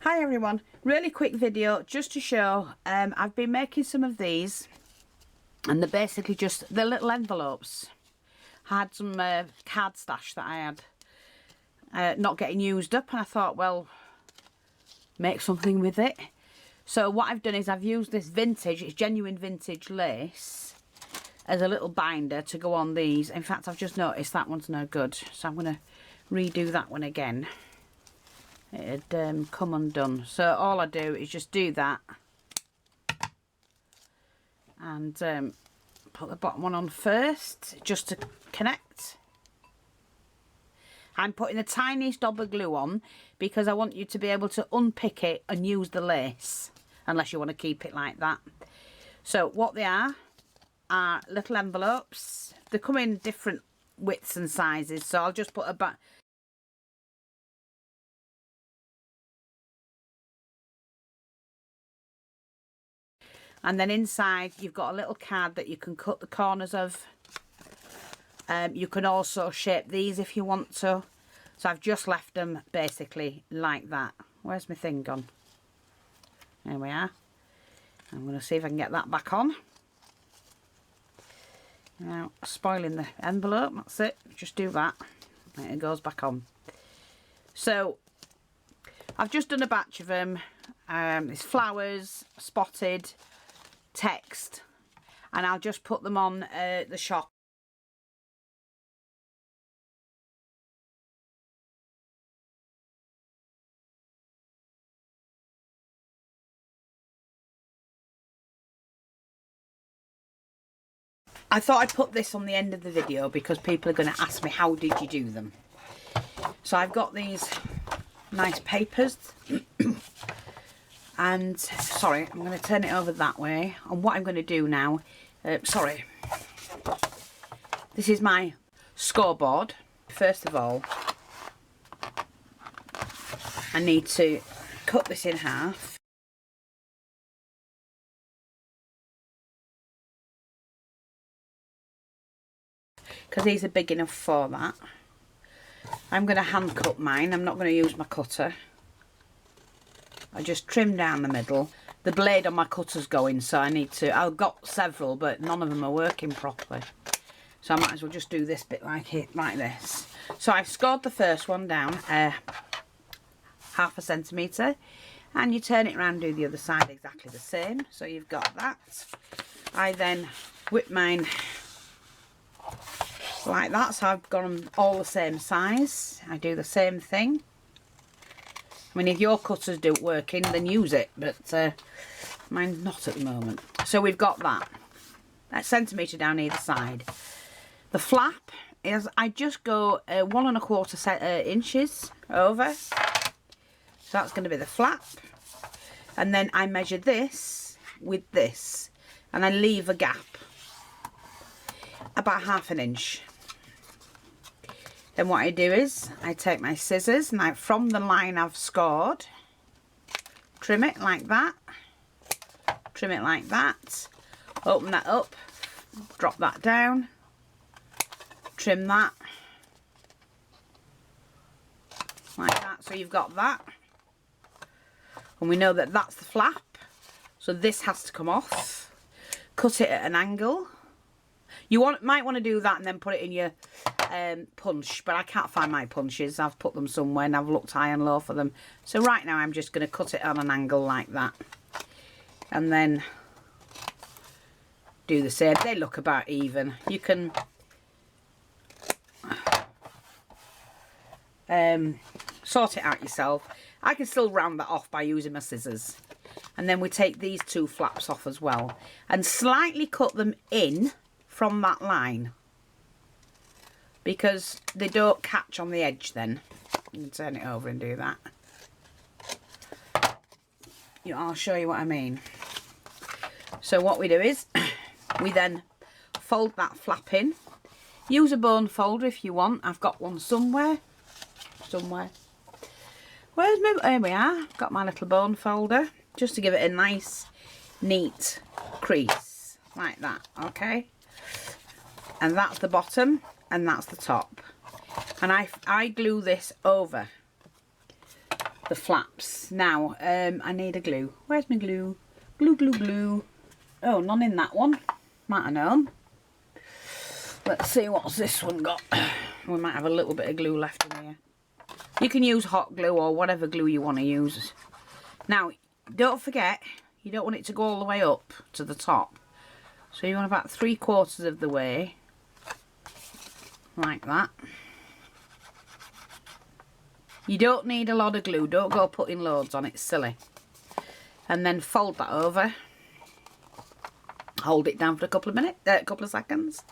Hi everyone, really quick video just to show I've been making some of these, and they're basically just the little envelopes. I had some card stash that I had not getting used up, and I thought, well, make something with it. So what I've done is I've used this vintage, it's genuine vintage lace, as a little binder to go on these. In fact, I've just noticed that one's no good, so I'm going to redo that one again. It had come undone, so all I do is just do that and put the bottom one on first just to connect. I'm putting the tiniest dab of glue on because I want you to be able to unpick it and use the lace, unless you want to keep it like that. So what they are little envelopes. They come in different widths and sizes, so I'll just put a back. And then inside you've got a little card that you can cut the corners of. You can also shape these if you want to. So I've just left them basically like that. Where's my thing gone? There we are. I'm going to see if I can get that back on. Now, spoiling the envelope, that's it. Just do that. And it goes back on. So, I've just done a batch of them. It's flowers, spotted, text, and I'll just put them on the shop. I thought I'd put this on the end of the video because people are going to ask me, how did you do them? So I've got these nice papers and sorry, I'm going to turn it over that way. And what I'm going to do now, sorry, this is my scoreboard. First of all, I need to cut this in half. Because these are big enough for that. I'm going to hand cut mine. I'm not going to use my cutter. I just trim down the middle. The blade on my cutter's going, so I need to. I've got several, but none of them are working properly. So I might as well just do this bit like this. So I've scored the first one down 1/2 centimetre, and you turn it around, do the other side exactly the same. So you've got that. I then whip mine like that, so I've got them all the same size. I do the same thing. I mean, if your cutters don't working, then use it, but mine's not at the moment. So we've got that. That's centimetre down either side. The flap is, I just go 1 1/4 inches over. So that's going to be the flap. And then I measure this with this, and I leave a gap about 1/2 inch. Then what I do is I take my scissors, and from the line I've scored, trim it like that, trim it like that, open that up, drop that down, trim that like that. So you've got that, and we know that that's the flap, so this has to come off. Cut it at an angle. You might want to do that and then put it in your punch, but I can't find my punches. I've put them somewhere and I've looked high and low for them. So right now I'm just going to cut it on an angle like that, and then do the same. They look about even. You can sort it out yourself. I can still round that off by using my scissors. And then we take these 2 flaps off as well and slightly cut them in from that line, because they don't catch on the edge then. You can turn it over and do that. I'll show you what I mean. So what we do is we then fold that flap in. Use a bone folder if you want. I've got one somewhere. Where's my, there we are. Got my little bone folder, just to give it a nice neat crease like that. Okay, and that's the bottom and that's the top, and I glue this over the flaps. Now, I need a glue. Where's my glue? Glue, glue, glue. Oh, none in that one. Might have known. Let's see what's this one got. We might have a little bit of glue left in here. You can use hot glue or whatever glue you want to use. Now, don't forget, you don't want it to go all the way up to the top. So you want about 3/4 of the way. Like that. You don't need a lot of glue. Don't go putting loads on. It's silly. And then fold that over. Hold it down for a couple of minutes, couple of seconds.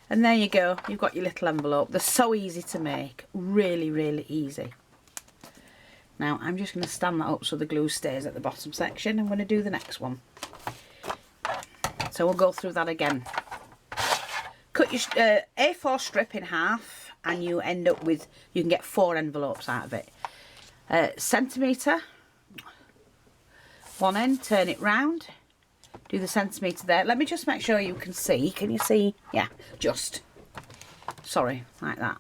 And there you go. You've got your little envelope. They're so easy to make. Really, really easy. Now, I'm just going to stand that up so the glue stays at the bottom section. I'm going to do the next one. So we'll go through that again. Cut your A4 strip in half and you end up with, you can get 4 envelopes out of it. Centimetre, one end, turn it round, do the centimetre there. Let me just make sure you can see. Can you see? Yeah, just. Sorry, like that.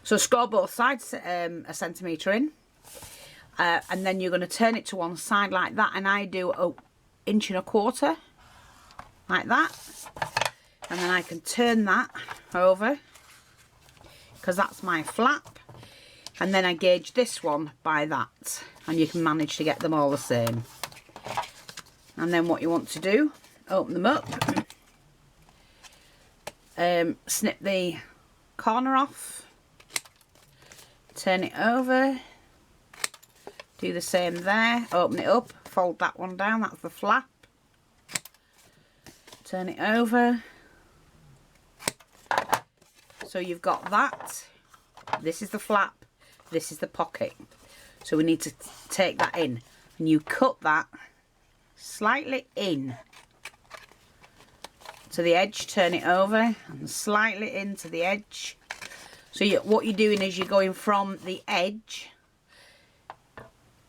So score both sides a centimetre in. And then you're going to turn it to one side like that, and I do an 1.25 inches like that, and then I can turn that over because that's my flap, and then I gauge this one by that, and you can manage to get them all the same. And then what you want to do, open them up, snip the corner off, turn it over, do the same there, open it up, fold that one down, that's the flap, turn it over. So you've got that, this is the flap, this is the pocket. So we need to take that in, and you cut that slightly in to the edge, turn it over and slightly into the edge. So what you're doing is you're going from the edge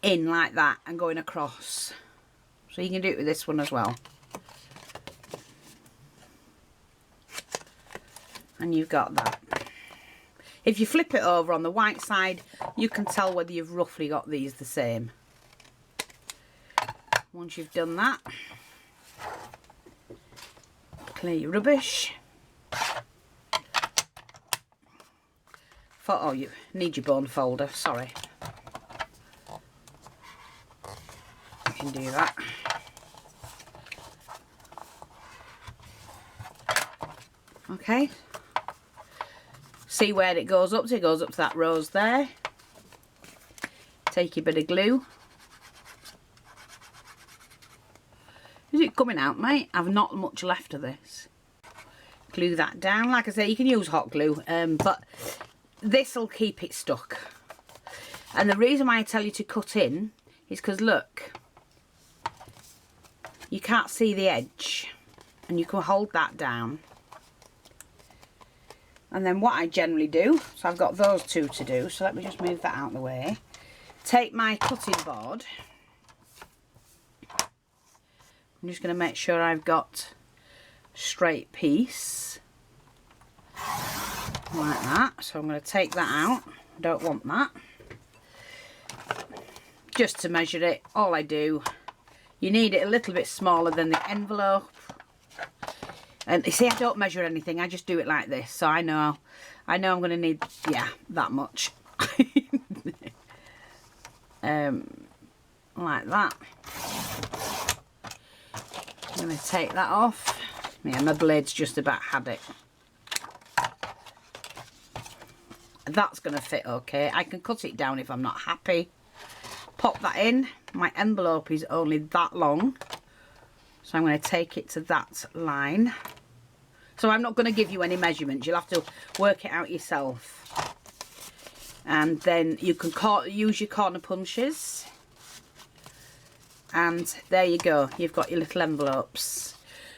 in like that and going across. So you can do it with this one as well. And you've got that. If you flip it over on the white side, you can tell whether you've roughly got these the same. Once you've done that, clear your rubbish. Oh, you need your bone folder, sorry. You can do that. Okay. See where it goes up to? It goes up to that rose there. Take your bit of glue. Is it coming out, mate? I've not much left of this. Glue that down. Like I say, you can use hot glue, but this will keep it stuck. And the reason why I tell you to cut in is because, look, you can't see the edge, and you can hold that down. And then what I generally do, so I've got those two to do, so let me just move that out of the way. Take my cutting board. I'm just going to make sure I've got a straight piece. Like that. So I'm going to take that out. I don't want that. Just to measure it, all I do, you need it a little bit smaller than the envelope. And you see, I don't measure anything, I just do it like this. So I know I'm going to need, yeah, that much. Like that. I'm going to take that off. Yeah, my blade's just about had it. That's going to fit okay. I can cut it down if I'm not happy. Pop that in. My envelope is only that long. So I'm going to take it to that line. So I'm not going to give you any measurements. You'll have to work it out yourself. And then you can use your corner punches. And there you go. You've got your little envelopes.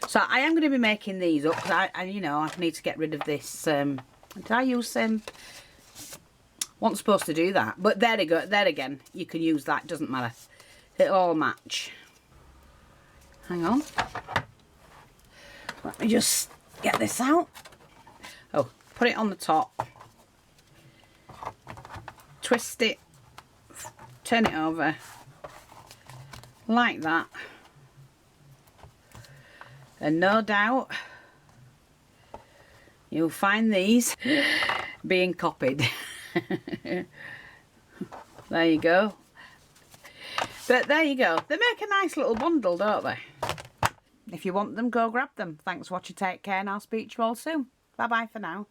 So I am going to be making these up because I need to get rid of this. Did I use wasn't supposed to do that. But there you go. There again, you can use that. Doesn't matter. It'll all match. Hang on. Let me just get this out. Oh, put it on the top. Twist it turn it over like that, and no doubt you'll find these being copied. There you go. But there you go. They make a nice little bundle, don't they? If you want them, go grab them. Thanks for watching. Take care, and I'll speak to you all soon. Bye bye for now.